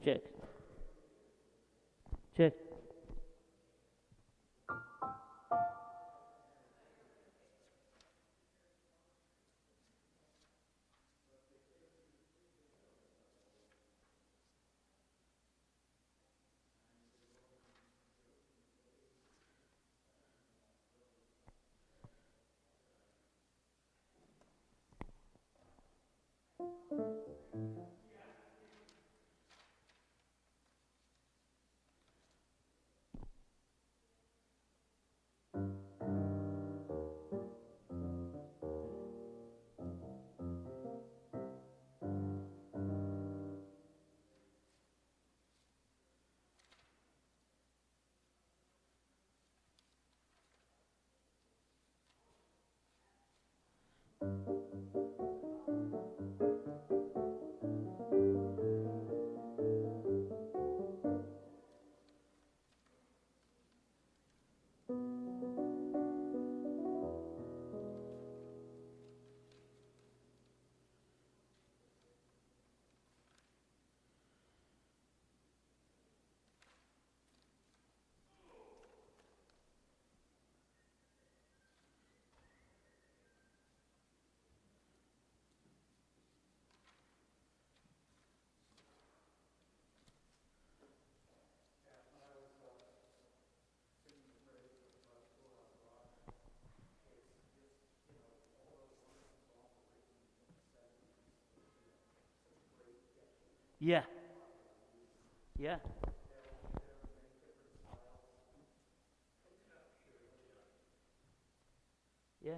Check. Check. Yeah. Yeah. Yeah.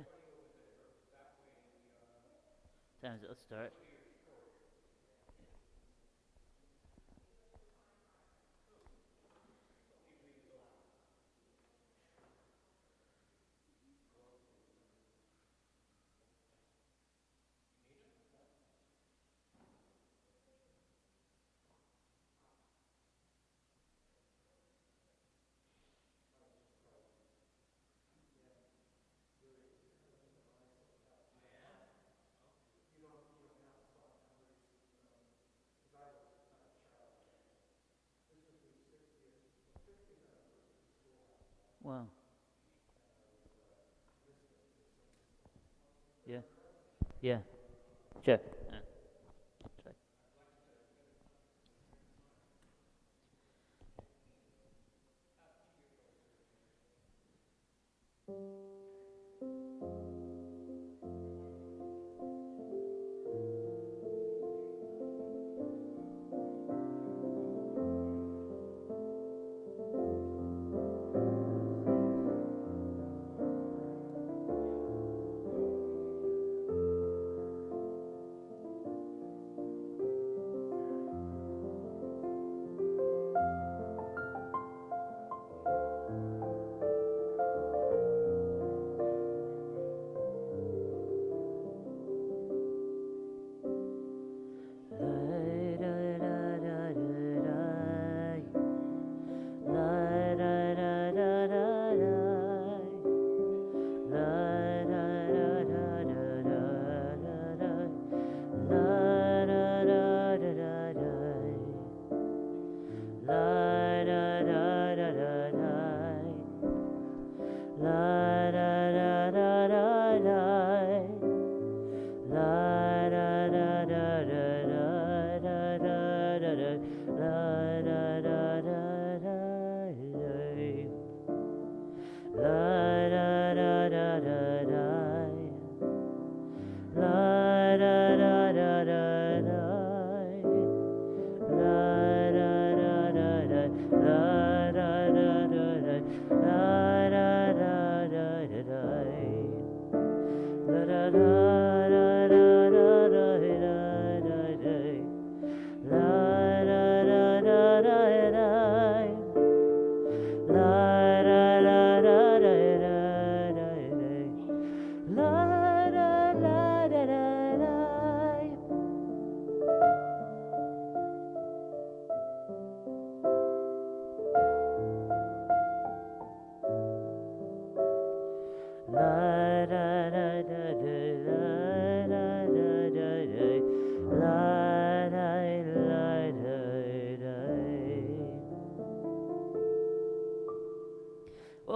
Times it'll start. Wow. Yeah. Yeah. Check. Check.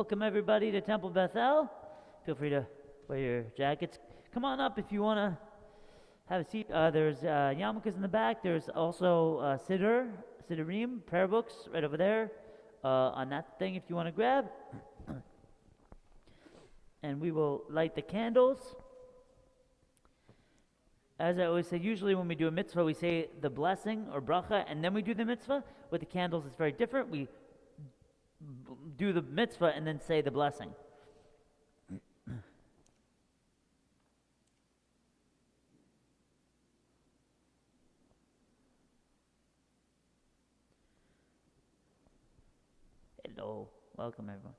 Welcome everybody to Temple Beth-El. Feel free to wear your jackets. Come on up if you want to have a seat. There's yarmulkes in the back. There's also siddurim, prayer books right over there on that thing if you want to grab. And we will light the candles. As I always say, usually when we do a mitzvah, we say the blessing or bracha, and then we do the mitzvah. With the candles, it's very different. We do the mitzvah and then say the blessing. Hello. Welcome, everyone.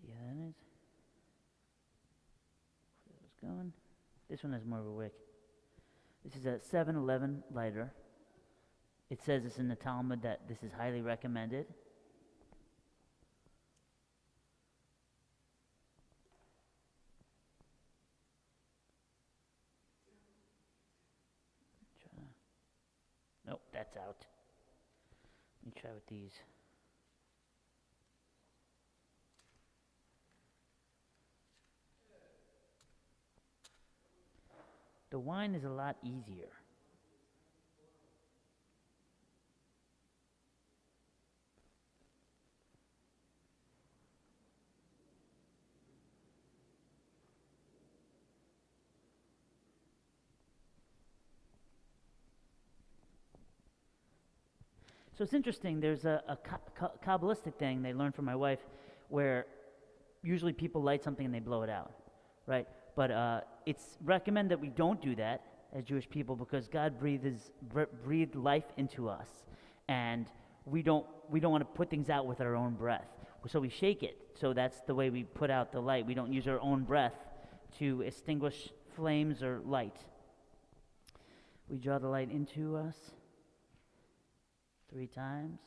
See how that is? Where that was going. This one has more of a wick. This is a 7-Eleven lighter. It says it's in the Talmud that this is highly recommended. Nope, that's out. Let me try with these. The wine is a lot easier. So it's interesting, there's a Kabbalistic thing they learned from my wife where usually people light something and they blow it out, right? But it's recommended that we don't do that as Jewish people because God breathed life into us, and we don't want to put things out with our own breath. So we shake it. So that's the way we put out the light. We don't use our own breath to extinguish flames or light. We draw the light into us 3 times.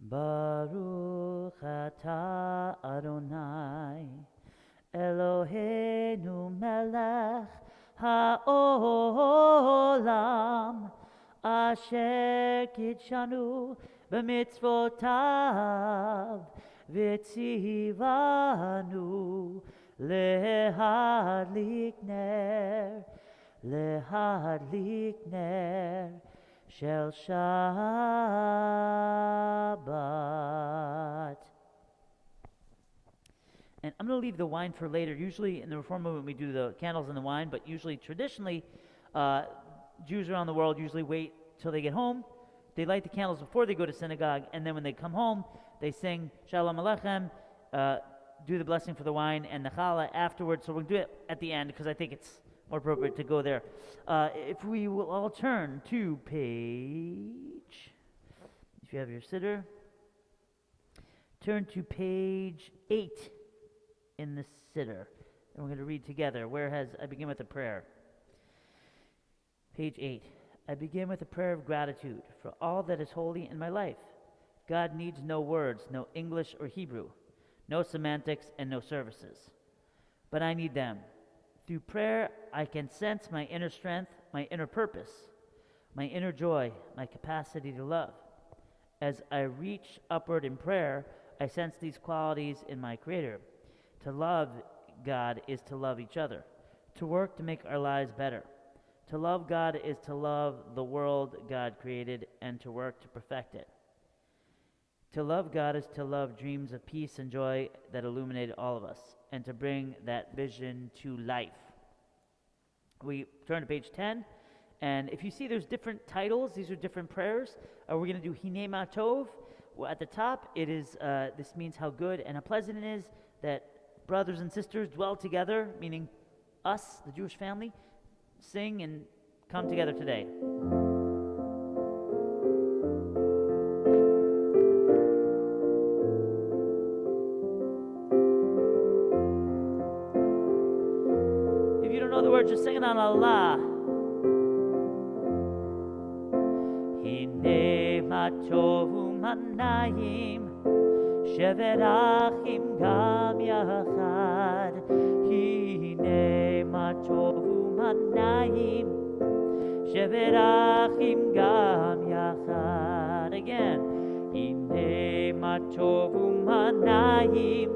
Baruch atah Adonai Eloheinu melech haolam asher kidshanu b'mitzvotav v'tzivanu lehadlik ner Shel Shabbat. And I'm going to leave the wine for later. Usually in the Reform movement we do the candles and the wine, but usually traditionally Jews around the world usually wait till they get home. They light the candles before they go to synagogue, and then when they come home, they sing Shalom Aleichem, do the blessing for the wine and the challah afterwards. So we'll do it at the end because I think it's more appropriate to go there. If we will all turn to page, if you have your siddur, turn to page 8 in the siddur. And we're going to read together. I begin with a prayer. Page 8. I begin with a prayer of gratitude for all that is holy in my life. God needs no words, no English or Hebrew, no semantics and no services. But I need them. Through prayer, I can sense my inner strength, my inner purpose, my inner joy, my capacity to love. As I reach upward in prayer, I sense these qualities in my Creator. To love God is to love each other, to work to make our lives better. To love God is to love the world God created and to work to perfect it. To love God is to love dreams of peace and joy that illuminate all of us, and to bring that vision to life. We turn to page 10, and if you see there's different titles, these are different prayers. We're going to do Hinei Ma Tov. Well, at the top, it is, this means how good and how pleasant it is that brothers and sisters dwell together, meaning us, the Jewish family, sing and come together today. If you don't know the words, just sing it on Allah. טוב ומנעים, שבת אחים גם יחד. הנה מה טוב ומנעים, שבת אחים גם יחד. Again. הנה מה טוב ומנעים,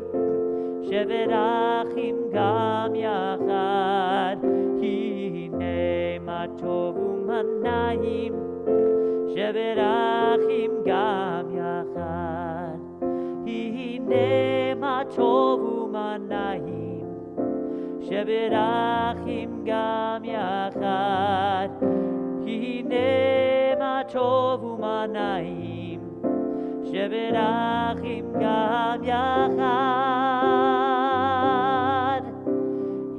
שבת אחים גם יחד. הנה מה טוב ומנעים, שבת אחים גם יחד. הנה מה טוב ומנעים, שבת אחים גם יחד. הנה מה טוב ומנעים, שבת אחים גם יחד.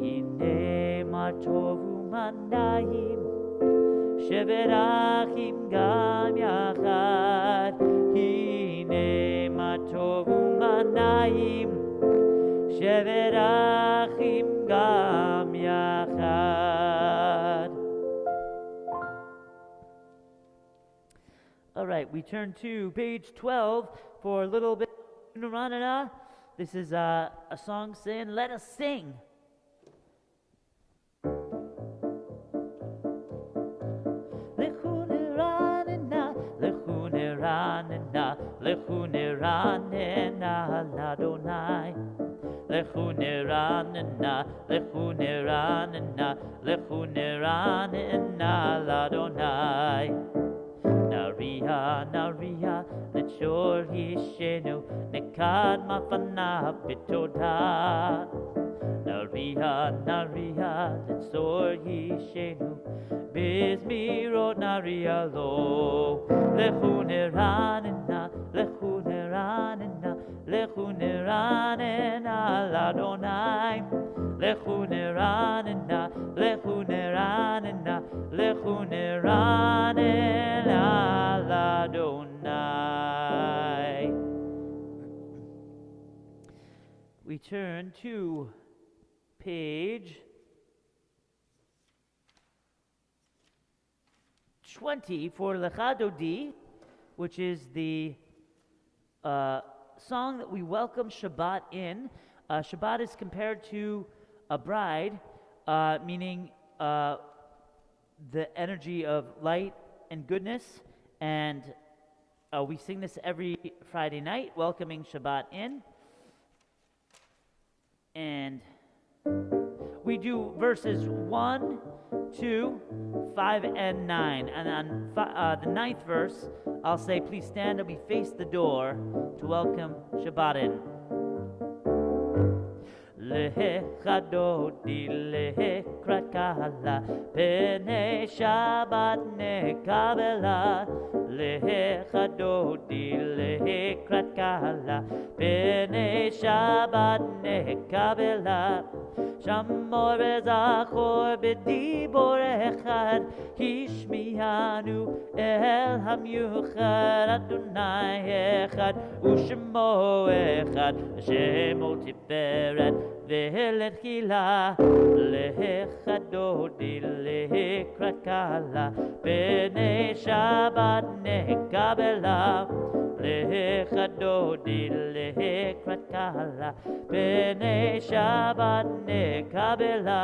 הנה מה טוב ומנעים, שבת אחים גם יחד. הנה מה טוב ומנעים, שבת אחים גם יחד. All right, we turn to page 12 for a little bit of Nuranana. This is a song saying, let us sing. Lechu neranena, lechu neranena, lechu neranena l'Adonai. Lechu neranena, lechu neranena, lechu neranena l'Adonai. Nariya, Nariya, Lechor Yishenu, Nekad Mafanav Bitoda. Nariya, Nariya, Lechor Yishenu, Bizmirot Nariya lo. Lechu neranena, lechu neranena, lechu neranena l'Adonai. Lechu neranena, lechu neranena, lechu neranena l'Adonai. We turn to page 20 for Lecha Dodi, which is the song that we welcome Shabbat in. Shabbat is compared to a bride, meaning the energy of light and goodness, and we sing this every Friday night, welcoming Shabbat in. And we do verses 1, 2, 5, and 9. And on the 9th verse, I'll say, please stand and we face the door to welcome Shabbat in. Lecha dodi lekrat kala, pene Shabbat nekabela. Lecha dodi lekrat kala, pene Shabbat nekabela. Shamor bezachor bedibor echad, hishmiyanu el hamyuchad. Adonai echad, ushemo echad, Shemo tiferet. Ve'letchila lecha dodi lekrat kala, b'nei Shabbat nekabela. Lecha dodi lekrat kala, b'nei Shabbat nekabela.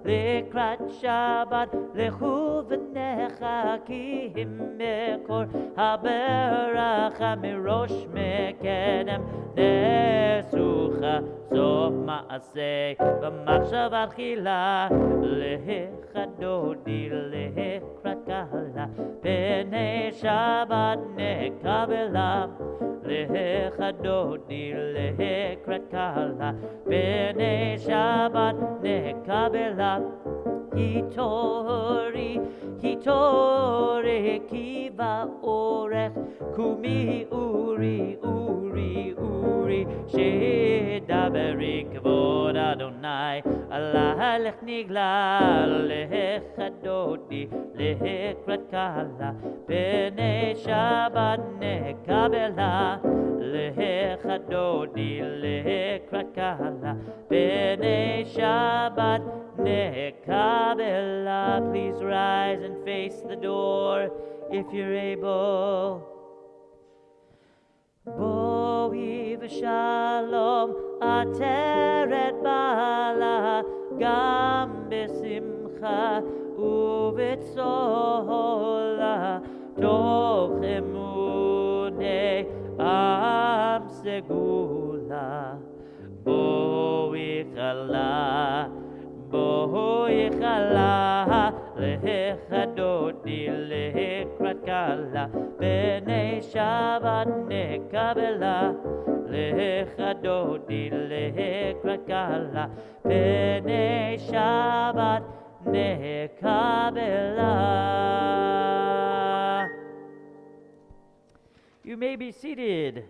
Lekrat Shabbat lechu v'necha, ki himekor haberacha mirosh mekedem nesucha. Sof ma'aseh v'machshavat chila. Lecha dodi lekrat kala, b'nei Shabbat nekabela. Lecha dodi lekrat kala, b'nei Shabbat nekabela. Hitori, hitori, kiva orech, kumi uri, uri, uri, shedaberi kavod Adonai, Allah lech nigla. Lecha dodi lekrat kala, b'nei Shabbat nekabela. Lecha dodi lekrat kala, b'nei Shabbat nekabela. Please rise and face the door if you're able. v'shalom ateret bala gam besimcha uvetzola toch emune am segula bo ikhala lehechadodi lehekrat kala b'nei Shabbat nekabela lehechadodi lehekrat kala b'nei Shabbat nekabela. You may be seated.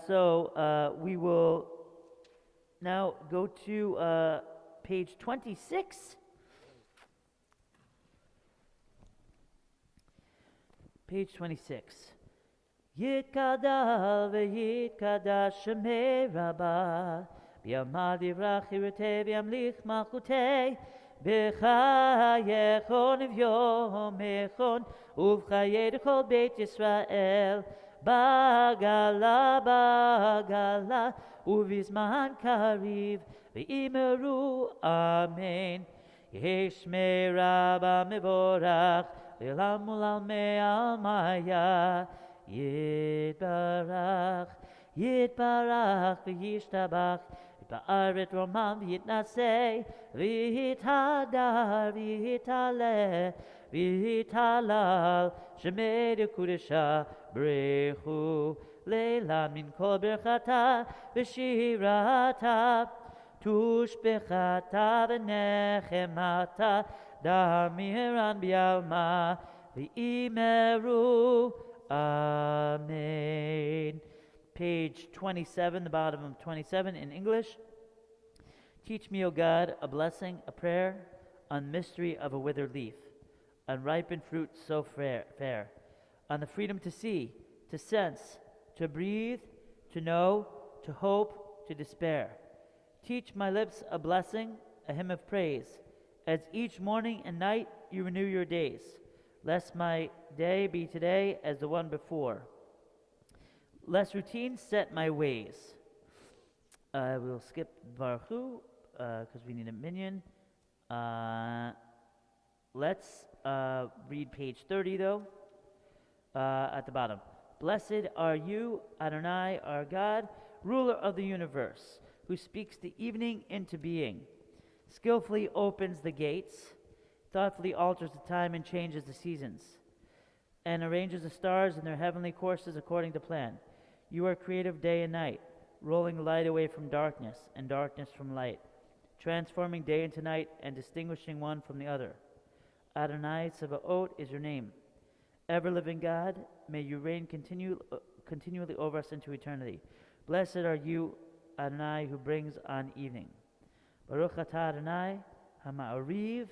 So we will now go to page 26. Page 26. Yitkadal v'yitkadash shemei rabba b'yamad yivrach yirtei v'yamlich malchutei b'chayechon v'yomechon uv'chayei d'chol beit Yisrael bagala uvizman kariv v'imeru amen. Yeshmei rabba mevorach v'lam u'lalmei almaya yitbarach v'yishtabach ba'aret romam v'yitnasei v'yithadar v'yitalal shemei dekudesha brechu leilan min kol berchata v'shirata tushbechata v'nechemata damiran bialma v'imeru amen. Page 27, the bottom of 27 in English. Teach me, O God, a blessing, a prayer, on mystery of a withered leaf, on ripened fruit so fair, on the freedom to see, to sense, to breathe, to know, to hope, to despair. Teach my lips a blessing, a hymn of praise, as each morning and night you renew your days, lest my day be today as the one before. Lest routine set my ways. We'll skip Baruchu because we need a minyan. Let's read page 30 though, at the bottom. Blessed are you, Adonai, our God, ruler of the universe, who speaks the evening into being, skillfully opens the gates, thoughtfully alters the time and changes the seasons, and arranges the stars in their heavenly courses according to plan. You are creative day and night, rolling light away from darkness and darkness from light, transforming day into night and distinguishing one from the other. Adonai Tzevaot is your name. Ever-living God, may you reign continually over us into eternity. Blessed are you, Adonai, who brings on evening. Baruch atah Adonai, hama'ariv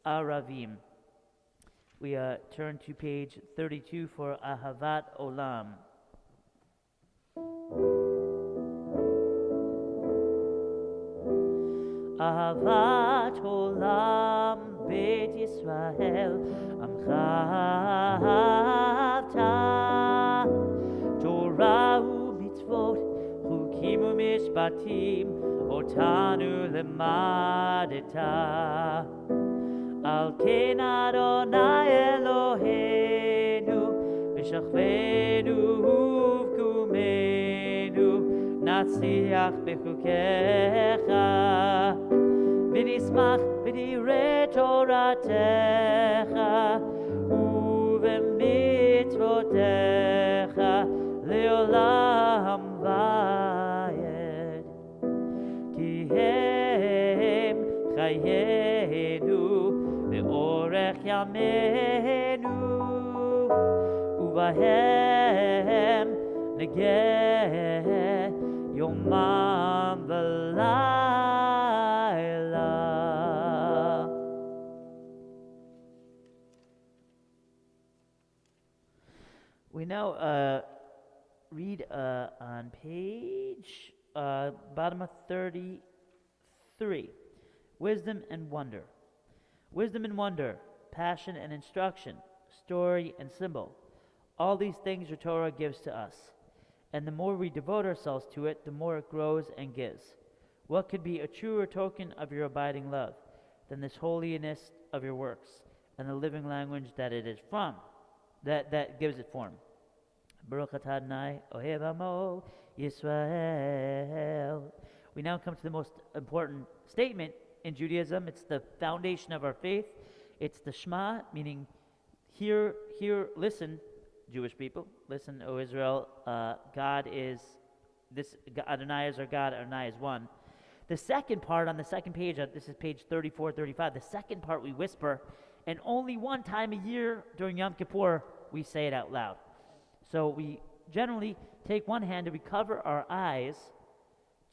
aravim. We turn to page 32 for Ahavat Olam. Ahavat Olam Beit Yisrael Amcha Ahavta Torah u'mitzvot Chukim u'mishpatim Otanu lemadeta Al ken Adonai Eloheinu V'shachvenu uvkumenu Natzliach bechukecha V'nismach v'nireh Toratecha Uv'mitzvotecha Leolam vayed Ki hem chayenu Ve'orech yameinu Uvahem negeh Yomam v'layla. We now read on page bottom of 33. Wisdom and wonder. Wisdom and wonder, passion and instruction, story and symbol. All these things your Torah gives to us. And the more we devote ourselves to it, the more it grows and gives. What could be a truer token of your abiding love than this holiness of your works and the living language that it is from, that gives it form? Baruch atah Adonai ohev amo Yisrael. We now come to the most important statement in Judaism. It's the foundation of our faith. It's the Shema, meaning hear, listen, Jewish people, listen, O Israel, God is this. Adonai is our God. Adonai is one. The second part on the second page, this is page 34, 35. The second part we whisper, and only one time a year during Yom Kippur we say it out loud. So we generally take one hand and we cover our eyes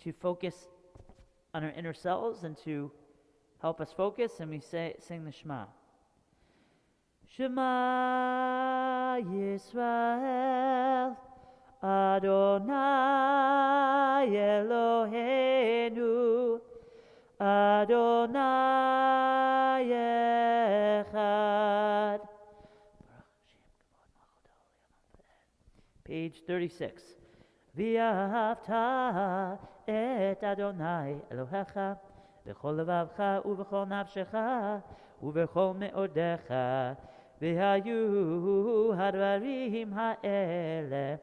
to focus on our inner selves and to help us focus, and we sing the Shema. Shema Yisrael, Adonai Eloheinu, Adonai Echad. Page 36. V'ahavta et Adonai Elohecha v'chol levavcha uv'chol nafshecha uv'chol me'odecha v'hayu hadvarim ha'ele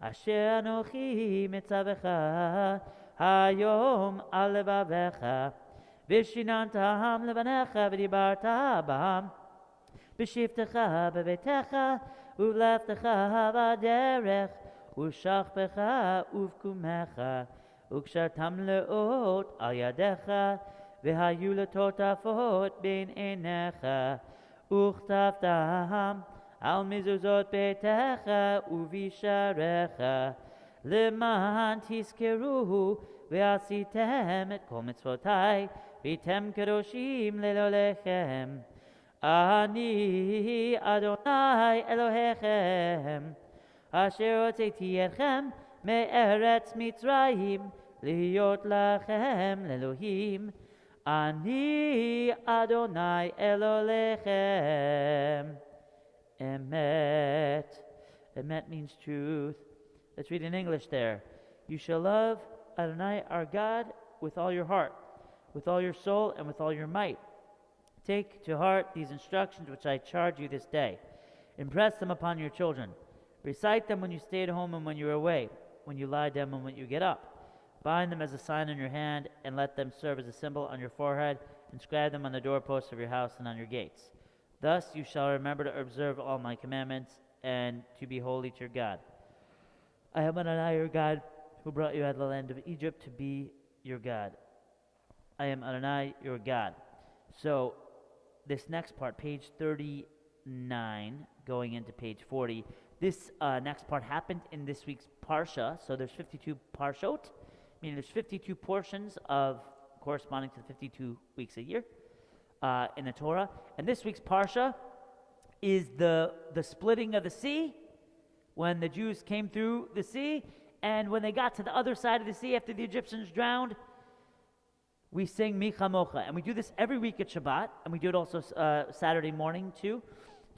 asher anochi mitzavecha hayom al levavecha v'shinantam levanecha v'dibarta bam b'shivtecha b'vetecha uv'leftecha v'aderech ושכבך ובקומך וקשרתם לאות על ידיך והיו לטוטפות בין עיניך וכתבתם על מזוזות ביתך ובישעריך למען תזכרו ועשיתם את כל מצוותי והייתם קדושים לאלוהיכם אני אדוני אלוהיכם אשר הוצאתי אתכם מארץ מצרים להיות לכם לאלוהים אני אדוני אלוהיכם. Emet. Emet means truth. Let's read in English there. You shall love Adonai our God with all your heart, with all your soul, and with all your might. Take to heart these instructions which I charge you this day. Impress them upon your children. Recite them when you stay at home and when you are away, when you lie down and when you get up. Bind them as a sign on your hand, and let them serve as a symbol on your forehead. Inscribe them on the doorposts of your house and on your gates. Thus you shall remember to observe all my commandments, and to be holy to your God. I am Adonai your God, who brought you out of the land of Egypt to be your God. I am Adonai your God. So this next part, page 39, going into page 40, this next part happened in this week's Parsha. So there's 52 Parshot, meaning there's 52 portions of corresponding to the 52 weeks a year in the Torah. And this week's Parsha is the splitting of the sea, when the Jews came through the sea, and when they got to the other side of the sea after the Egyptians drowned, we sing Mi Chamocha. And we do this every week at Shabbat, and we do it also Saturday morning too,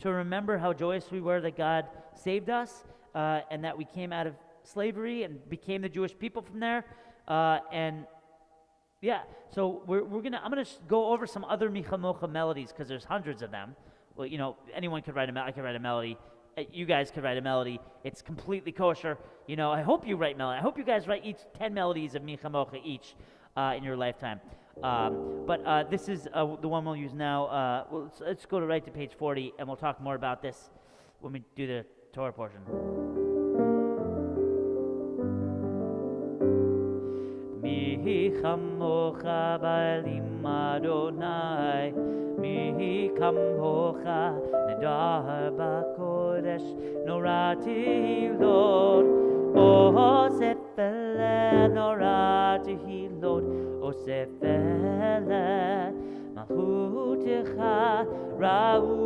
to remember how joyous we were that God saved us, and that we came out of slavery and became the Jewish people from there. And yeah, so I'm gonna go over some other Mi Chamocha melodies, because there's hundreds of them. Well, you know, anyone could write I could write a melody. You guys could write a melody. It's completely kosher. You know, I hope you write melody. I hope you guys write each 10 melodies of Mi Chamocha each in your lifetime. But this is the one we'll use now. Let's go right to page 40, and we'll talk more about this when we do the Torah portion. Mi chamocha ba'elim Adonai, mi kamocha nedar ba'kodesh, norati Lord, osefele norati Lord, osefele malchutecha ra'u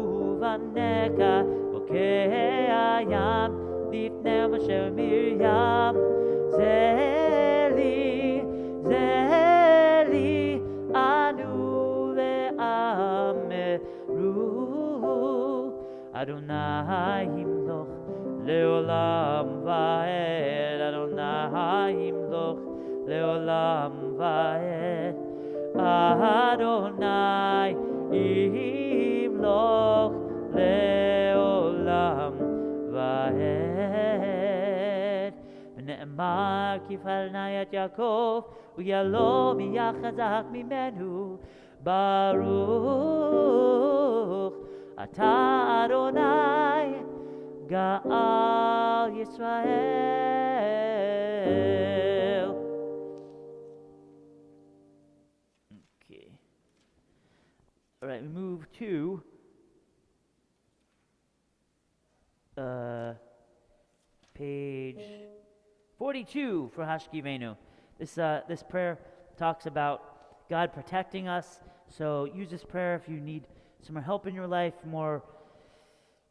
v'neka, bokei hayam lifnei Moshe Miriam, Zeli anu ve'ameru Adonai himloch Leolam vaed Adonai imloch Leolam vaed Adonai imloch Leolam vaed V'ne'emar kifalnai et Yaakov U'yalo miyachazak mimenu Baruch Ata Adonai Ga'al Yisrael. Okay. All right, we move to page 42 for Hashkivenu. This prayer talks about God protecting us. So use this prayer if you need some more help in your life, more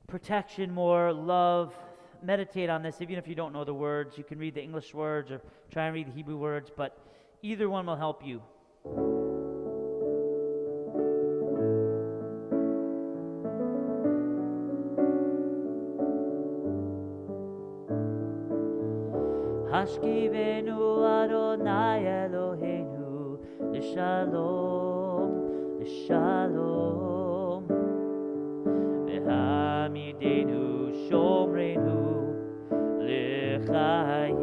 protection, more love. Meditate on this. Even if you don't know the words, you can read the English words or try and read the Hebrew words, but either one will help you. Hashkivenu Adonai Eloheinu L'shalom, L'shalom V'hamidenu Shomrenu L'chaim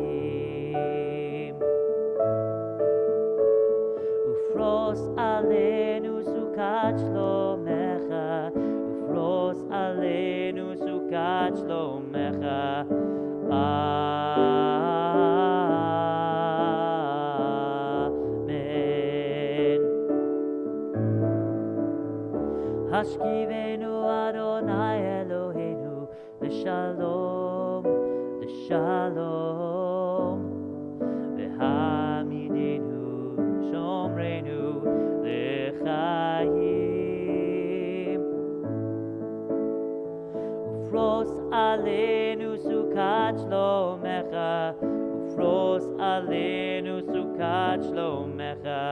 Ufros Alenu Sukat Shlomecha Ufros Alenu Sukat Shlomecha Hashkivenu Adonai Eloheinu L'shalom, L'shalom V'hamidenu Shomrenu L'chaim Ufros Alenu Sukat Shlomecha Ufros Alenu Sukat Shlomecha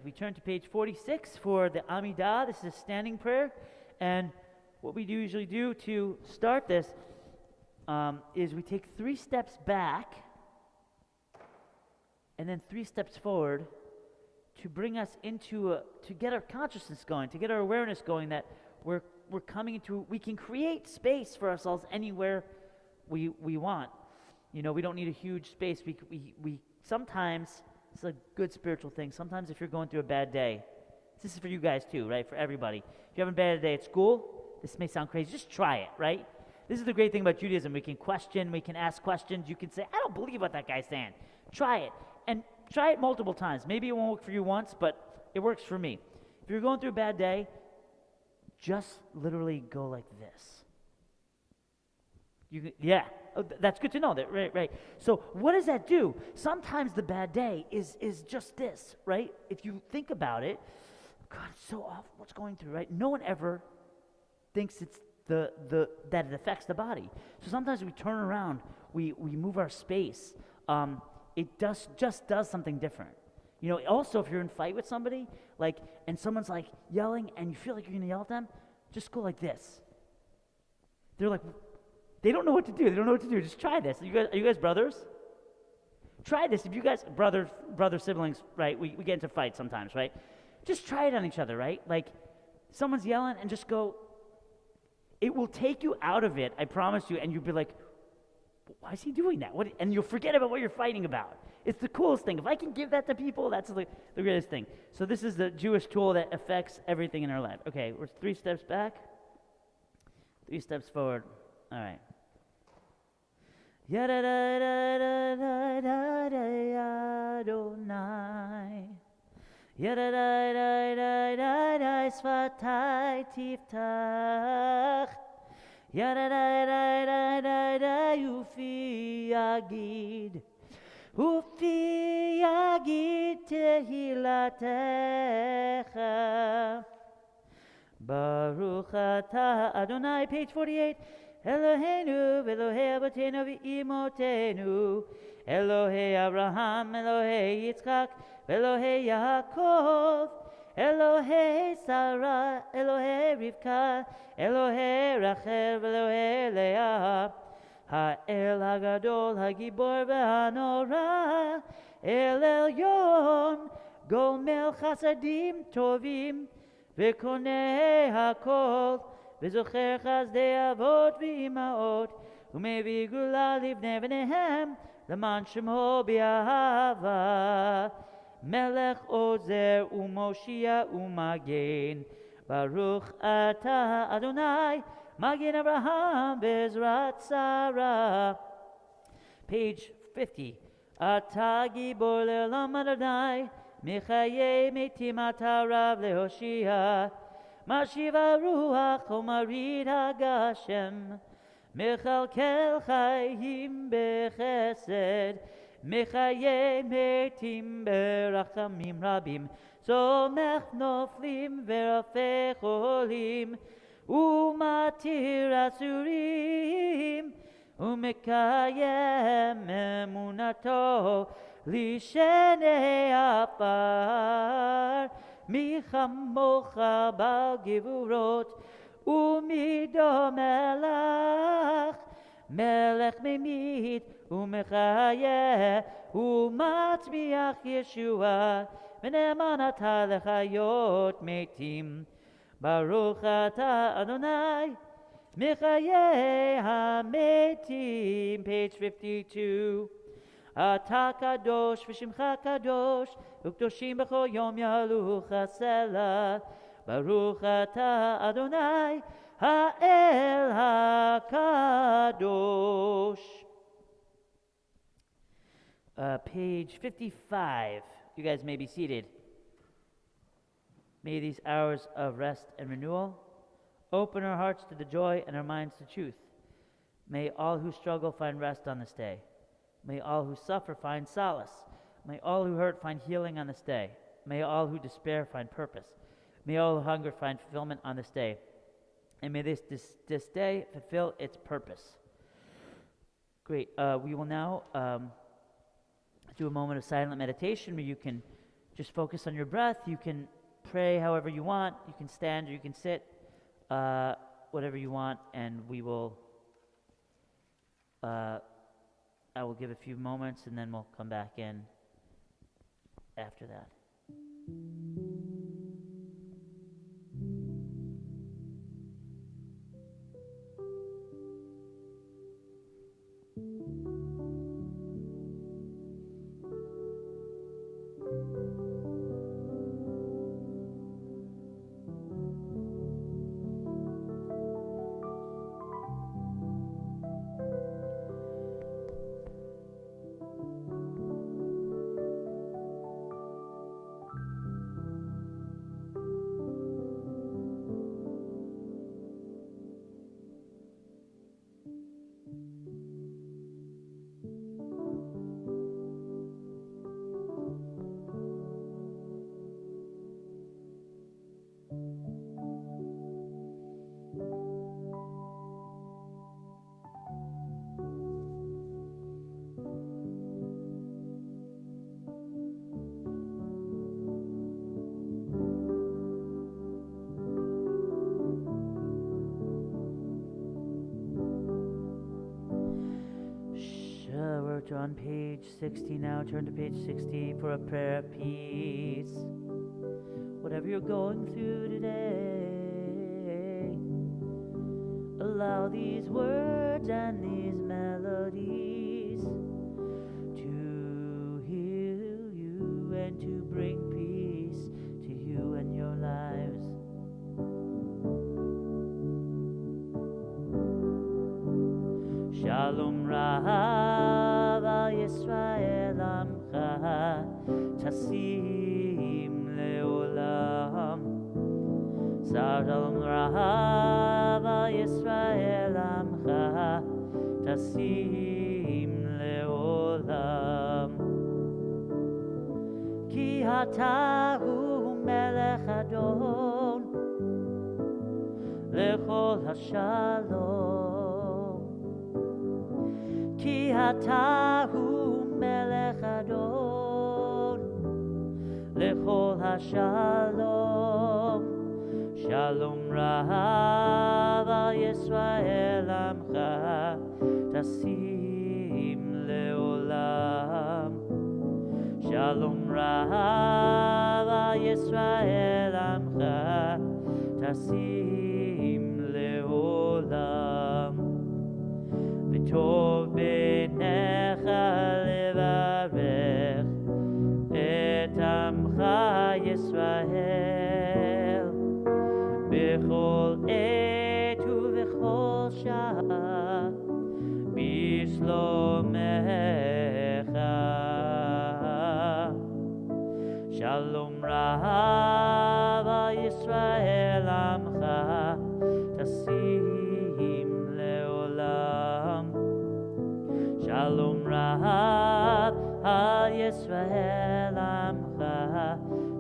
We turn to page 46 for the Amidah. This is a standing prayer, and what we usually do to start this is we take 3 steps back and then 3 steps forward to bring us into to get our consciousness going, to get our awareness going, that we're coming into, we can create space for ourselves anywhere we want. You know, we don't need a huge space. We sometimes. It's a good spiritual thing. Sometimes if you're going through a bad day, this is for you guys too, right? For everybody. If you're having a bad day at school, this may sound crazy. Just try it, right? This is the great thing about Judaism. We can question, we can ask questions. You can say, I don't believe what that guy's saying. Try it. And try it multiple times. Maybe it won't work for you once, but it works for me. If you're going through a bad day, just literally go like this. Yeah. Oh, that's good to know that, right. So what does that do? Sometimes the bad day is just this, right? If you think about it, God, it's so awful what's going through, right? No one ever thinks it's that it affects the body. So sometimes we turn around, we move our space. It just does something different. You know, also if you're in a fight with somebody, and someone's yelling and you feel like you're going to yell at them, just go like this. They're like, they don't know what to do. They don't know what to do. Just try this. Are you guys brothers? Try this. If you guys, brother siblings, right? We get into fights sometimes, right? Just try it on each other, right? Someone's yelling and just go. It will take you out of it, I promise you, and you'll be like, why is he doing that? And you'll forget about what you're fighting about. It's the coolest thing. If I can give that to people, that's the greatest thing. So this is the Jewish tool that affects everything in our life. Okay, we're 3 steps back, 3 steps forward. All right. Adonai. Sfatai tiftach. Ufi yagid tehilatecha. Baruch atah Adonai, page 48. Eloheinu v'Elohei Avotenu v'Imotenu, Elohei Abraham, Elohei Yitzchak, v'Elohei Yaakov, Elohei Sarah, Elohei Rivka, Elohei Rachel, v'Elohei Leah, Ha'el HaGadol, HaGibor v'Hanora, El Elyon, Gomel Chasadim Tovim, v'Konei HaKol, v'Zocher Chazdei Avot v'Imaot, U'Mevi Gula Livnei V'Nehem, L'man Shemo B'Ahava, Melech Ozer U'Moshia U'Magen, Baruch Ata Adonai, Magen Abraham Bezrat Sarah. Page 50. Ata Gibor Le'olam Adonai, Mechaye Metim Ata Rav Lehoshia, Mashiva Ruach Omarid Hagashem, Mechalkel Chayim Bechesed, Mechaye Metim Berachamim Rabim, Somech Noflim Verafech Olim, Umatir Asurim, Umekayem Emunato, Lishenei Afar, Michamocha Bal Givurot, Umido Melech, Melech Memit, Umechayeh, Umatzmiach Yeshua, V'ne'emanat Lechayot Metim, Baruch Ata Adonai, Mechayeh HaMetim. Page 52. Ata Kadosh V'Shimcha Kadosh, U'Kdoshim B'chol Yom Yahalu Chasela, Baruch Ata Adonai, Ha'el HaKadosh. Page 55. You guys may be seated. May these hours of rest and renewal open our hearts to the joy and our minds to truth. May all who struggle find rest on this day. May all who suffer find solace. May all who hurt find healing on this day. May all who despair find purpose. May all who hunger find fulfillment on this day. And may this day fulfill its purpose. Great. We will now do a moment of silent meditation where you can just focus on your breath. You can pray however you want. You can stand or you can sit, whatever you want, and we will. I will give a few moments, and then we'll come back in after that. We're on page 60 now. Turn to page 60 for a prayer of peace. Whatever you're going through today, allow these words and these melodies to heal you and to bring peace to you and your lives. Shalom Rav al Yisrael Amcha Tasim Leolam. Shalom Rav al Yisrael Amcha Tasim Leolam. Ki Atahu Melech Adon Lechol HaShalom. כי אתה הוא מלך אדון לכל השלום. שלום רב על ישראל עמך תשים לעולם. שלום רב על ישראל עמך תשים לעולם. וטוב בעיניך לברך את עמך ישראל בכל עת ובכל שעה בשלומך. שלום רב על ישראל עמך תשים לעולם. שלום רב על ישראל עמך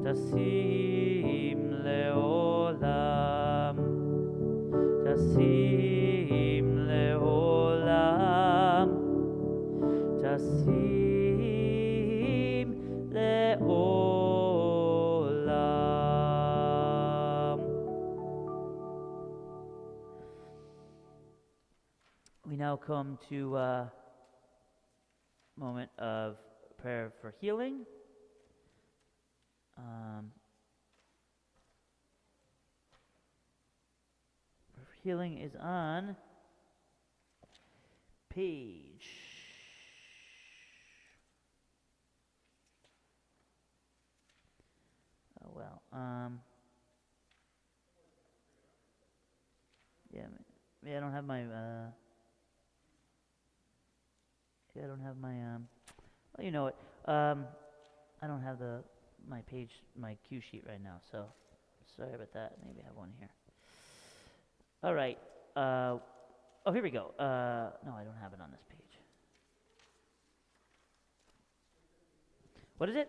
תשים לעולם. תשים לעולם. תשים לעולם. We now come to a moment of prayer for healing. Healing is on page 'Cause I don't have my well, you know it. I don't have my cue sheet right now, so sorry about that. Maybe I have one here. All right. Oh, here we go. No, I don't have it on this page. What is it?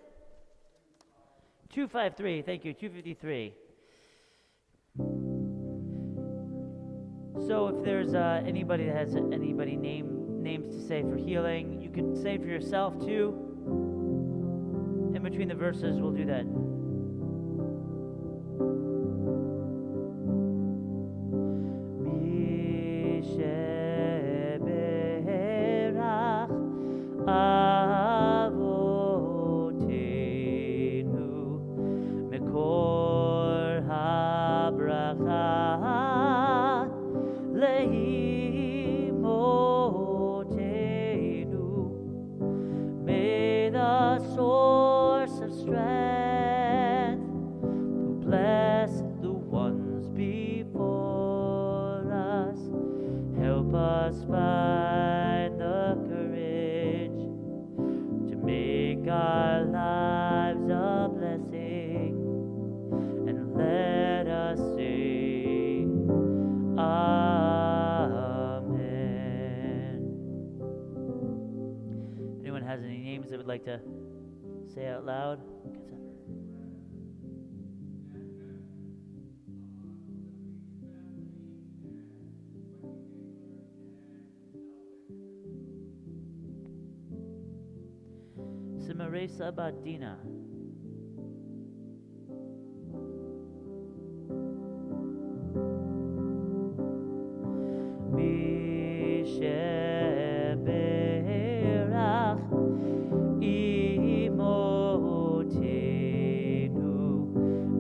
253. Thank you. 253. So if there's anybody that has names to say for healing, you can say for yourself too. In between the verses, we'll do that. Find the courage to make our lives a blessing, and let us say Amen. Anyone has any names they would like to say out loud? Simaresa Badina. Misheberach imotenu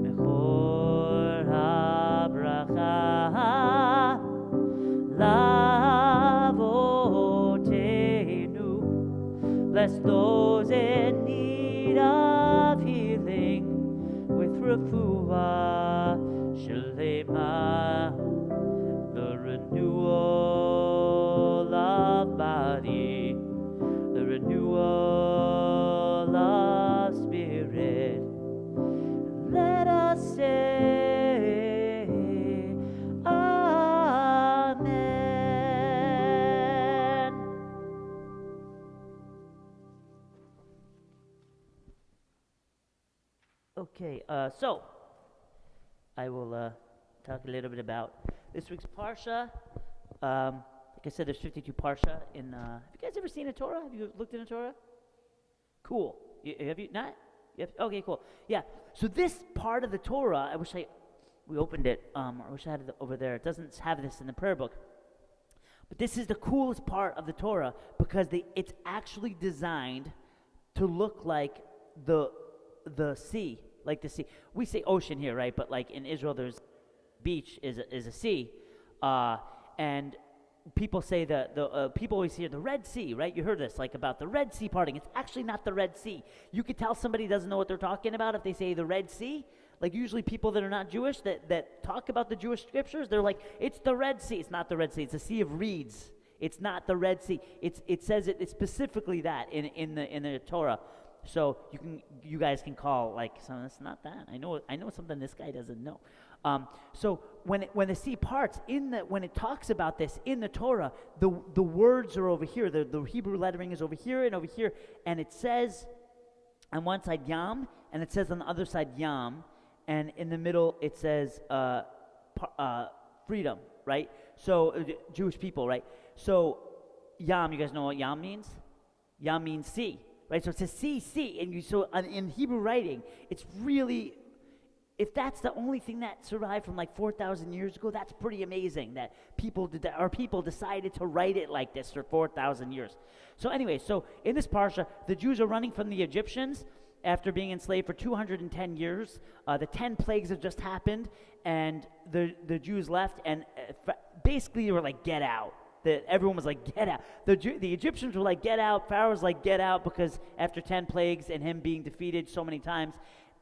mechor habracha lavotenu. Bless those in need of healing with refuah shalema, the renewal of body, the renewal of spirit. Let us say Amen. Okay, so I will talk a little bit about this week's Parsha. like I said, there's 52 parsha in. Have you guys ever seen a Torah? Have you looked in a Torah? Cool. Have you not? Okay, cool. Yeah. So this part of the Torah, we opened it. I wish I had it over there. It doesn't have this in the prayer book. But this is the coolest part of the Torah because it's actually designed to look like the sea, like the sea. We say ocean here, right? But like in Israel, there's beach is a sea, and people say people always hear the Red Sea, right? You heard this, like about the Red Sea parting. It's actually not the Red Sea. You could tell somebody doesn't know what they're talking about if they say the Red Sea. Like usually people that are not Jewish that talk about the Jewish scriptures, they're like, it's the Red Sea. It's not the Red Sea. It's a sea of reeds. It's not the Red Sea. It says it's specifically that in the Torah. So you guys can call like, so it's not that. I know something this guy doesn't know. So when the sea parts when it talks about this in the Torah, the words are over here. The Hebrew lettering is over here and over here, and it says on one side Yam, and it says on the other side Yam, and in the middle it says freedom, right? So Jewish people, right? So Yam, you guys know what Yam means? Yam means sea, right? So it says sea, and so in Hebrew writing, it's really. If that's the only thing that survived from like 4,000 years ago, that's pretty amazing that people decided to write it like this for 4,000 years. So anyway, so in this parsha, the Jews are running from the Egyptians after being enslaved for 210 years. The 10 plagues have just happened, and the Jews left, and basically they were like, get out. Everyone was like, get out. The Egyptians were like, get out. Pharaoh was like, get out, because after 10 plagues and him being defeated so many times.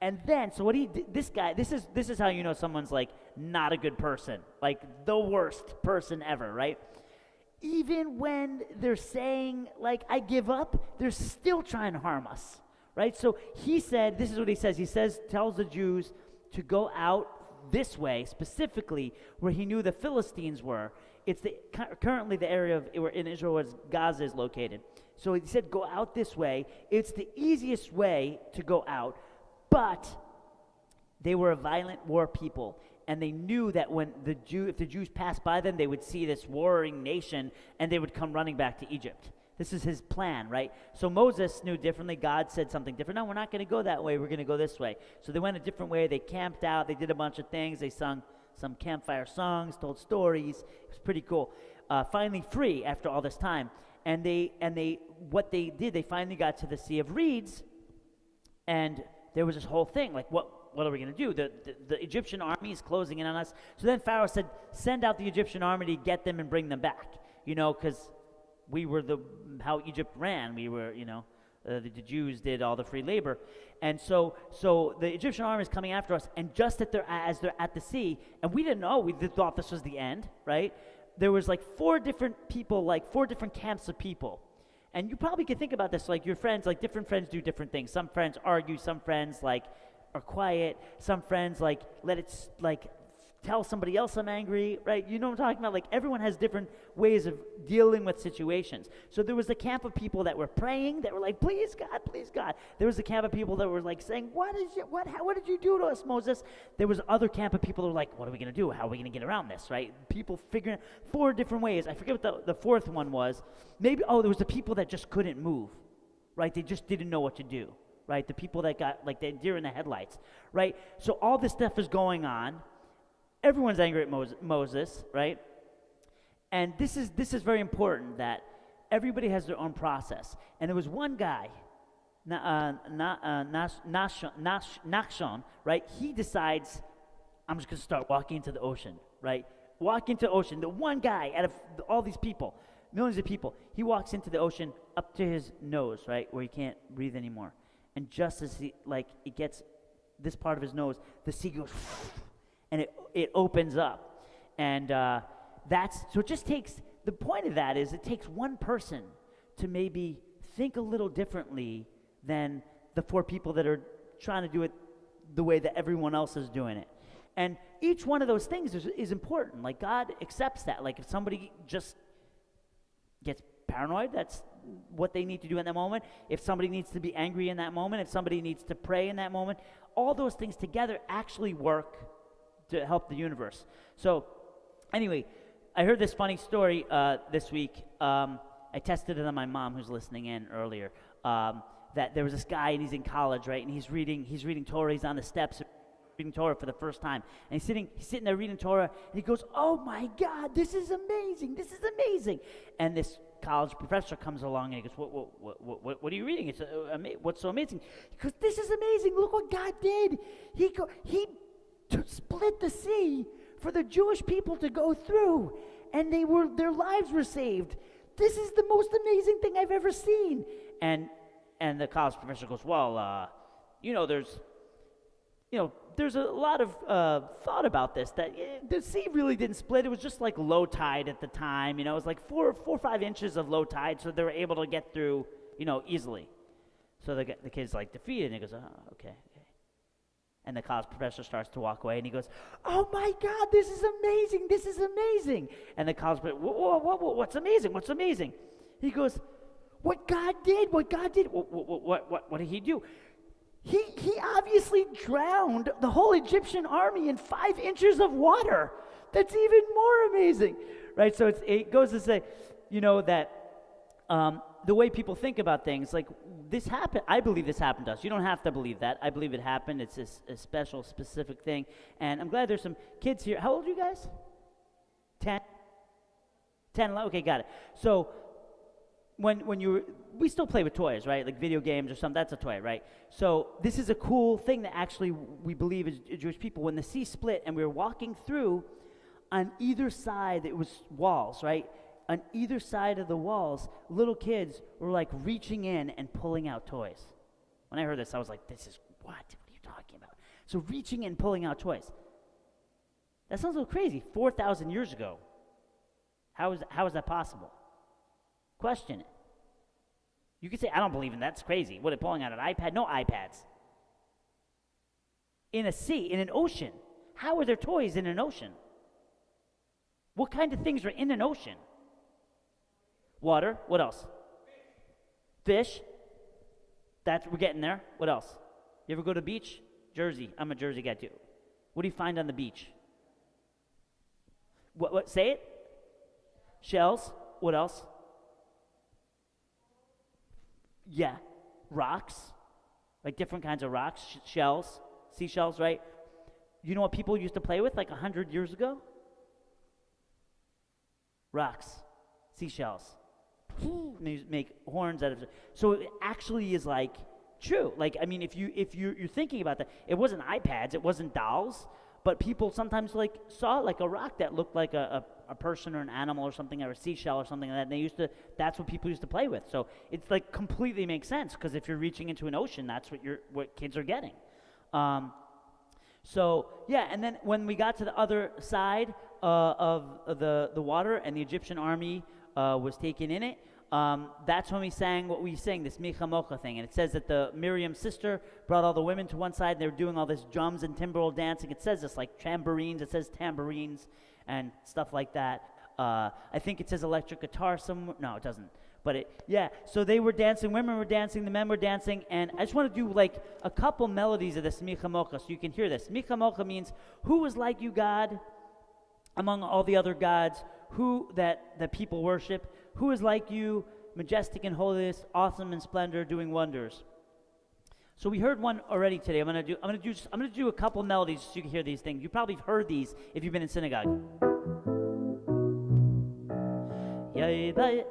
And then, so what he did, this guy, this is how you know someone's like not a good person, like the worst person ever, right? Even when they're saying like, I give up, they're still trying to harm us, right? So he said, this is what he says, tells the Jews to go out this way, specifically where he knew the Philistines were. It's currently the area where in Israel where Gaza is located. So he said, go out this way. It's the easiest way to go out. But they were a violent war people, and they knew that if the Jews passed by them, they would see this warring nation, and they would come running back to Egypt. This is his plan, right? So Moses knew differently. God said something different. No, we're not going to go that way. We're going to go this way. So they went a different way. They camped out. They did a bunch of things. They sung some campfire songs, told stories. It was pretty cool. Finally free after all this time. And what they did, they finally got to the Sea of Reeds, and there was this whole thing, like, what are we going to do? The Egyptian army is closing in on us. So then Pharaoh said, send out the Egyptian army to get them and bring them back, because we were how Egypt ran. We were, the Jews did all the free labor. And so the Egyptian army is coming after us, and just as they're at the sea, and we didn't know, we thought this was the end, right? There was like four different camps of people. And you probably can think about this, like your friends, like different friends do different things. Some friends argue, some friends like are quiet, some friends like let it like tell somebody else I'm angry, right? You know what I'm talking about? Like everyone has different ways of dealing with situations. So there was the camp of people that were praying, that were like, please God, please God. There was the camp of people that were like saying, what did you do to us, Moses? There was other camp of people that were like, what are we going to do? How are we going to get around this, right? People figuring four different ways. I forget what the fourth one was. Maybe, there was the people that just couldn't move, right? They just didn't know what to do, right? The people that got like the deer in the headlights, right? So all this stuff is going on. Everyone's angry at Moses, right? And this is very important that everybody has their own process. And there was one guy, Nachshon, right? He decides, I'm just going to start walking into the ocean, right? Walk into the ocean. The one guy out of all these people, millions of people, he walks into the ocean up to his nose, right, where he can't breathe anymore. And just as he gets this part of his nose, the sea goes, and it opens up. And so it just takes, the point of that is it takes one person to maybe think a little differently than the four people that are trying to do it the way that everyone else is doing it. And each one of those things is important. Like God accepts that. Like if somebody just gets paranoid, that's what they need to do in that moment. If somebody needs to be angry in that moment, if somebody needs to pray in that moment, all those things together actually work to help the universe. So anyway, I heard this funny story this week. I tested it on my mom, who's listening in earlier. That there was this guy, and he's in college, right? And he's reading Torah. He's on the steps reading Torah for the first time, and he's sitting there reading Torah, and he goes, "Oh my God, this is amazing! This is amazing!" And this college professor comes along, and he goes, "What are you reading? It's what's so amazing?" He goes, "This is amazing! Look what God did! He split the sea for the Jewish people to go through, and their lives were saved. This is the most amazing thing I've ever seen." And the college professor goes, "Well, there's a lot of thought about this, that the sea really didn't split. It was just like low tide at the time. It was like 4 or 5 inches of low tide, so they were able to get through, easily." So the kid's like defeated, and he goes, "Oh, okay." And the college professor starts to walk away, and he goes, "Oh my God, this is amazing! This is amazing!" And the college professor, "What's amazing? What's amazing?" He goes, "What God did! What God did! What did He do? He obviously drowned the whole Egyptian army in 5 inches of water. That's even more amazing," right? So it goes to say, that the way people think about things, like this happened. I believe this happened to us. You don't have to believe that. I believe it happened. It's a special, specific thing. And I'm glad there's some kids here. How old are you guys? 10? 10? Okay, got it. So we still play with toys, right? Like video games or something, that's a toy, right? So this is a cool thing that actually we believe as Jewish people. When the sea split and we were walking through, on either side, it was walls, right? On either side of the walls, little kids were like reaching in and pulling out toys. When I heard this, I was like, what are you talking about? So reaching in, pulling out toys. That sounds a little crazy. 4,000 years ago. How is that possible? Question it. You could say, "I don't believe in that. That's crazy. What, pulling out an iPad?" No iPads. In a sea, in an ocean. How are there toys in an ocean? What kind of things are in an ocean? Water. What else? Fish. We're getting there. What else? You ever go to the beach? Jersey. I'm a Jersey guy too. What do you find on the beach? What? Say it. Shells. What else? Yeah, rocks, like different kinds of rocks, shells, seashells, right? You know what people used to play with like 100 years ago? Rocks, seashells. And they make horns out of it. So it actually is like true. Like, I mean, if you're thinking about that, it wasn't iPads, it wasn't dolls, but people sometimes like saw like a rock that looked like a person or an animal or something, or a seashell or something like that, and that's what people used to play with. So it's like completely makes sense, because if you're reaching into an ocean, that's what kids are getting. So yeah, and then when we got to the other side of the water, and the Egyptian army was taken in it, that's when we sang what we sang, this Micha Mocha thing. And it says that the Miriam's sister brought all the women to one side, and they were doing all this drums and timbrel dancing. It says this like tambourines, it says tambourines and stuff like that. I think it says electric guitar somewhere. No, it doesn't. But so they were dancing, women were dancing, the men were dancing, and I just want to do like a couple melodies of this Micha Mocha so you can hear this. Micha Mocha means, who is like you, God, among all the other gods, who that people worship, who is like you, majestic in holiness, awesome in splendor, doing wonders. So we heard one already today. I'm gonna do a couple melodies so you can hear these things. You probably have heard these if you've been in synagogue. Yay bye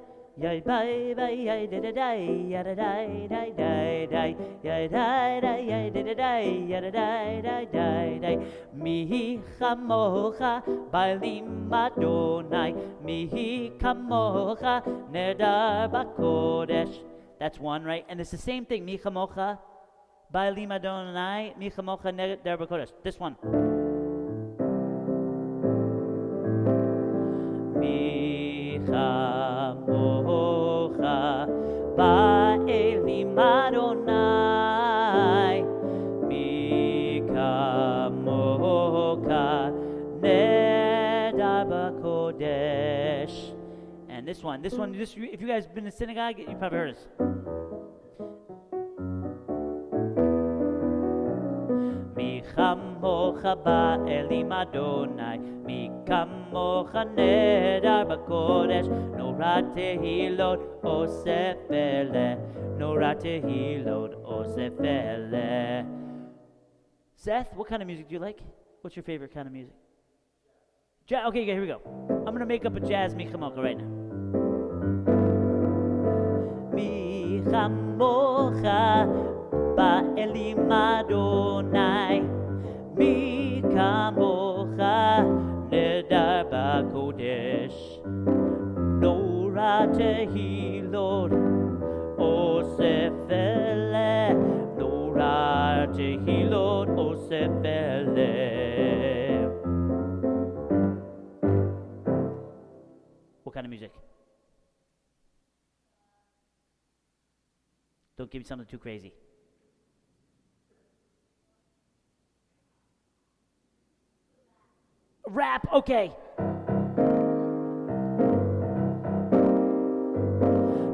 bye yay da da da ya da da da da da ya da da ya da da da ya da da da da da mi chamocha bailim Adonai mi chamocha nedar bakodesh. That's one, right? And it's the same thing. Mi chamocha bailim Adonai mi chamocha nedar bakodesh. This one. Mi Ba'elim Adonai mi kamocha nedar b'kodesh. And this one, if you guys have been in synagogue, you probably heard this. Mi chamocha kamocha ba'elim Adonai, mi kamocha nedar b'kodesh, nora tehilot osef eleh, nora tehilot osef eleh. Seth, what kind of music do you like? What's your favorite kind of music? Okay, here we go. I'm going to make up a jazz mi chamocha right now. Mi chamocha ba'elim Adonai, mi kamocha nedar b'kodesh, nora tehilot osef eleh, nora tehilot osef eleh. What kind of music? Don't give me something too crazy. Rap, okay.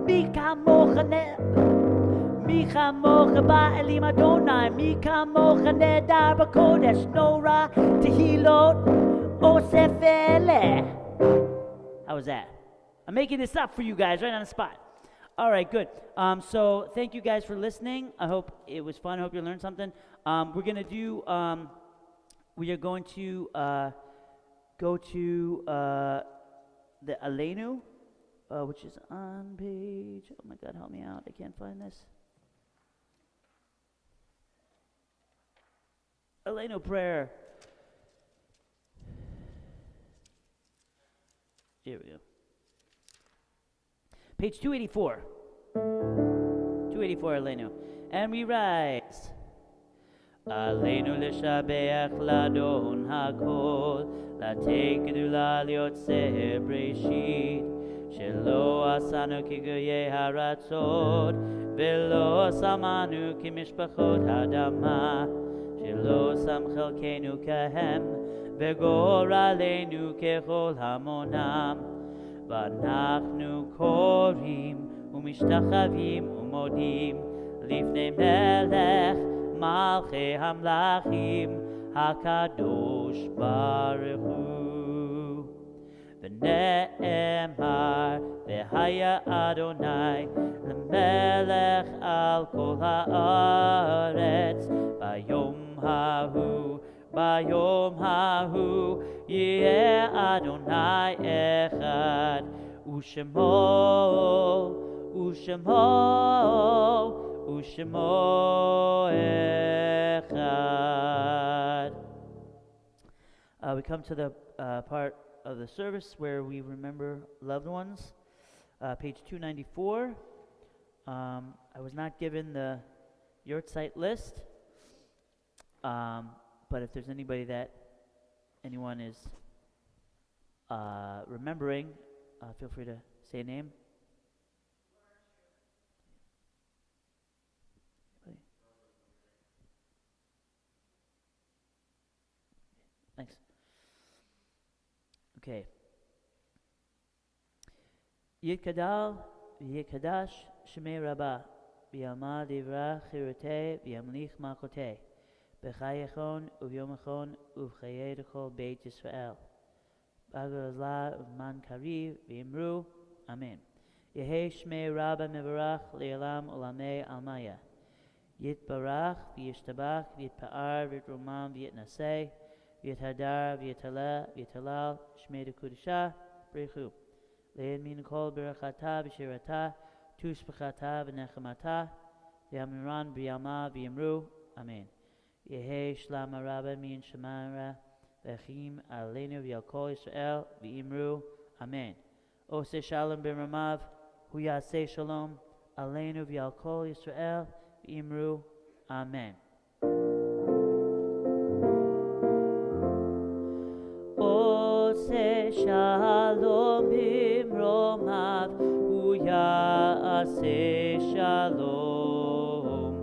Mi kamocha ba'elim Adonai, mi kamocha nedar b'kodesh, nora tehilot osef eleh. How was that? I'm making this up for you guys right on the spot. All right, good. So thank you guys for listening. I hope it was fun. I hope you learned something. We're going to do, we are going to go to the Aleinu, which is on page, oh my God, help me out. I can't find this. Aleinu prayer. Here we go. Page 284. 284, Aleinu. And we rise. Aleinu l'shabeach ladon hakol, latei gedula liyotzeh breshit, shelo asanu kigoyei haratzot, velo samanu kimishpachot hadama, shelo sam chelkenu kahem, וגורלנו ככל המונם, ואנחנו קוראים ומשתחווים ומודים לפני מלך מלכי המלכים הקדוש ברוך הוא. ונאמר והיה אדוני למלך על כל הארץ ביום ההוא יהיה אדוני אחד, ושמו אחד. We come to the part of the service where we remember loved ones. Page 294. I was not given the Yortzeit list. But if there's anybody that anyone is remembering, feel free to say a name. Thanks. Okay. Yikadal v'yikadash shemei rabah v'yalma divra chirutei v'yamlich malchotei b'chayechon uvyomachon uv'chayei d'chol beit Yisrael b'agazla uv'man kariv v'imru Amen. Yehei shmei rabba mevarach le'olam olamei almaya yitbarach v'yishtabach v'yitpa'ar v'yitrumam v'yitnasei v'yithadar v'yitala v'yitalal shmei d'kudusha b'rechu le'en min kol berachata v'shirata tushbachata v'nechamata v'yamiran b'yalma v'yimru Amen. Yehei shlama rabba min shamara v'achim aleinu v'yal kol Yisrael v'yimru Amen. Ose shalom b'ramav hu yaseh shalom aleinu v'yal kol Yisrael v'yimru Amen. Ose shalom b'ramav hu yaseh shalom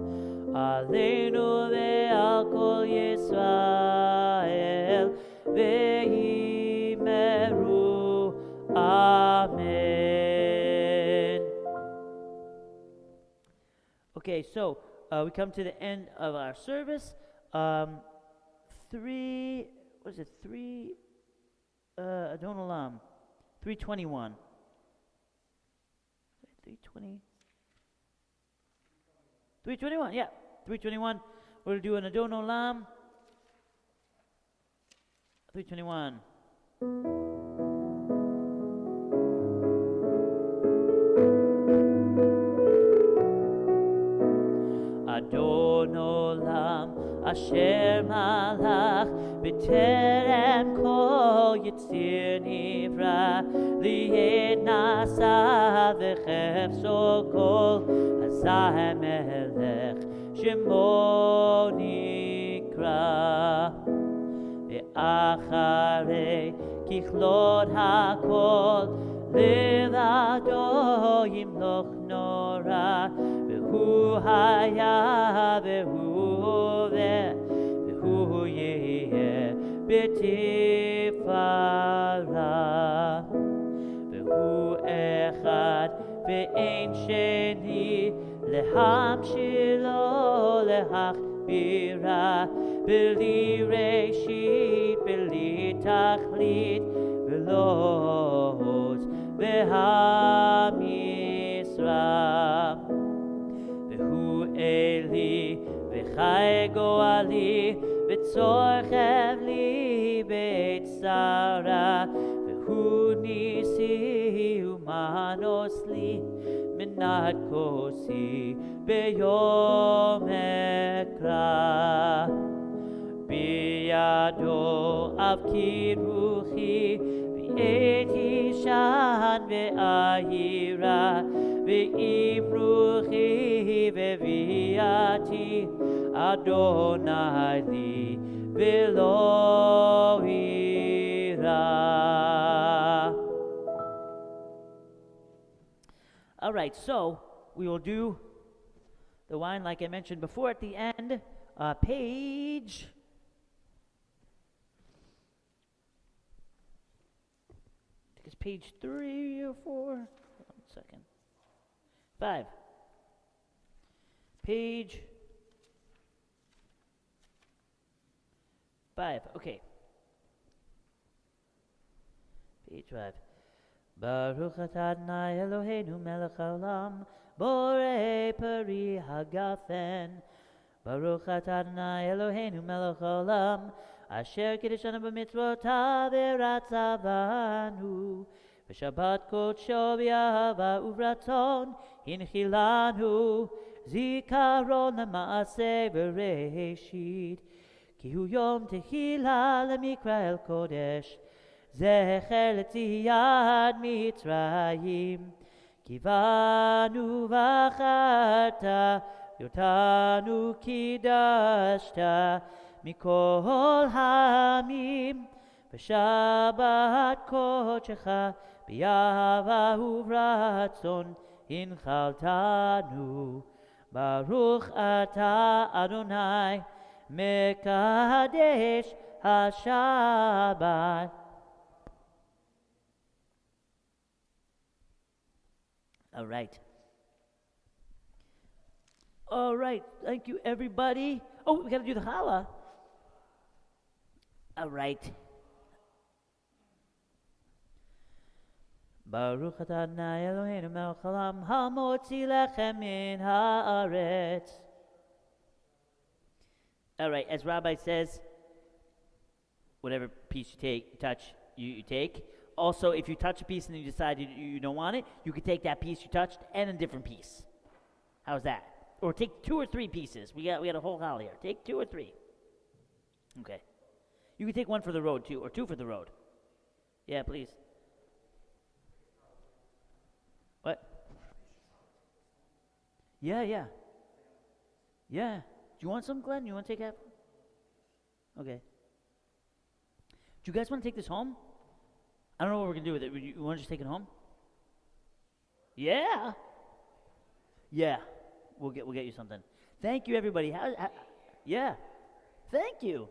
aleinu v'yal kol Yisrael v'yimru Amen. Okay, so we come to the end of our service. 3, what is it, 3, Adon Olam, 321. 320. 321, yeah. 321. We're going to do an Adon Olam. 321. Adon Olam Asher Malach B'terem Kol Yitzir Nivra Li'ed Nasa V'chefso Kol Hazeh Melech Shemo Nikra Ve'acharei Kichlot HaKol Levado Yimloch Nora Hu haya vehu ve vehu yeh betifara vehu echad ve'ein sheni lehamshilo lehachbira beli reshit beli tachlit velos vehamisra Eli v'chai goali v'tzorchev li beit Sarah v'hu nisi umanos li minat kosi beyom ekra biyado avkid ruchi v'et ishan ve'ahira ve'im ruchi ve'viati Adonai li v'lo ira. All right, so we will do the wine like I mentioned before at the end. Page... I think it's page 3 or 4. Hold on a second. 5. Page 5. Okay. Page 5. Baruch atah Adonai Eloheinu melech haolam borei peri hagafen. Baruch atah Adonai Eloheinu melech haolam asher kiddushanu b'mitzvotav v'ratzavanu v'shabbat kodsho v'yahava uvratzon hinchilanu zikaron lema'aseh v'reshit ki hu yom tehila lemikra el kodesh zecher letziyad mitzrayim kivanu v'acharta yotanu kidashta mikol hamim v'shabbat kodshecha b'yahava uvratzon hinchaltanu Baruch atah Adonai mekadesh haShabbat. All right. All right. Thank you, everybody. Oh, we got to do the challah. All right. Baruch atah Adonai Eloheinu melech haolam hamotzi lechem min haaretz. All right, as Rabbi says, whatever piece you touch, you take. Also, if you touch a piece and you decide you don't want it, you can take that piece you touched and a different piece. How's that? Or take 2 or 3 pieces. We got a whole hall here. Take 2 or 3. Okay. You can take 1 for the road too, or 2 for the road. Yeah, please. What? Yeah. Yeah. Do you want some, Glenn? You want to take half? Okay. Do you guys want to take this home? I don't know what we're going to do with it. You want to just take it home? Yeah. Yeah. We'll get you something. Thank you, everybody. Yeah. Thank you.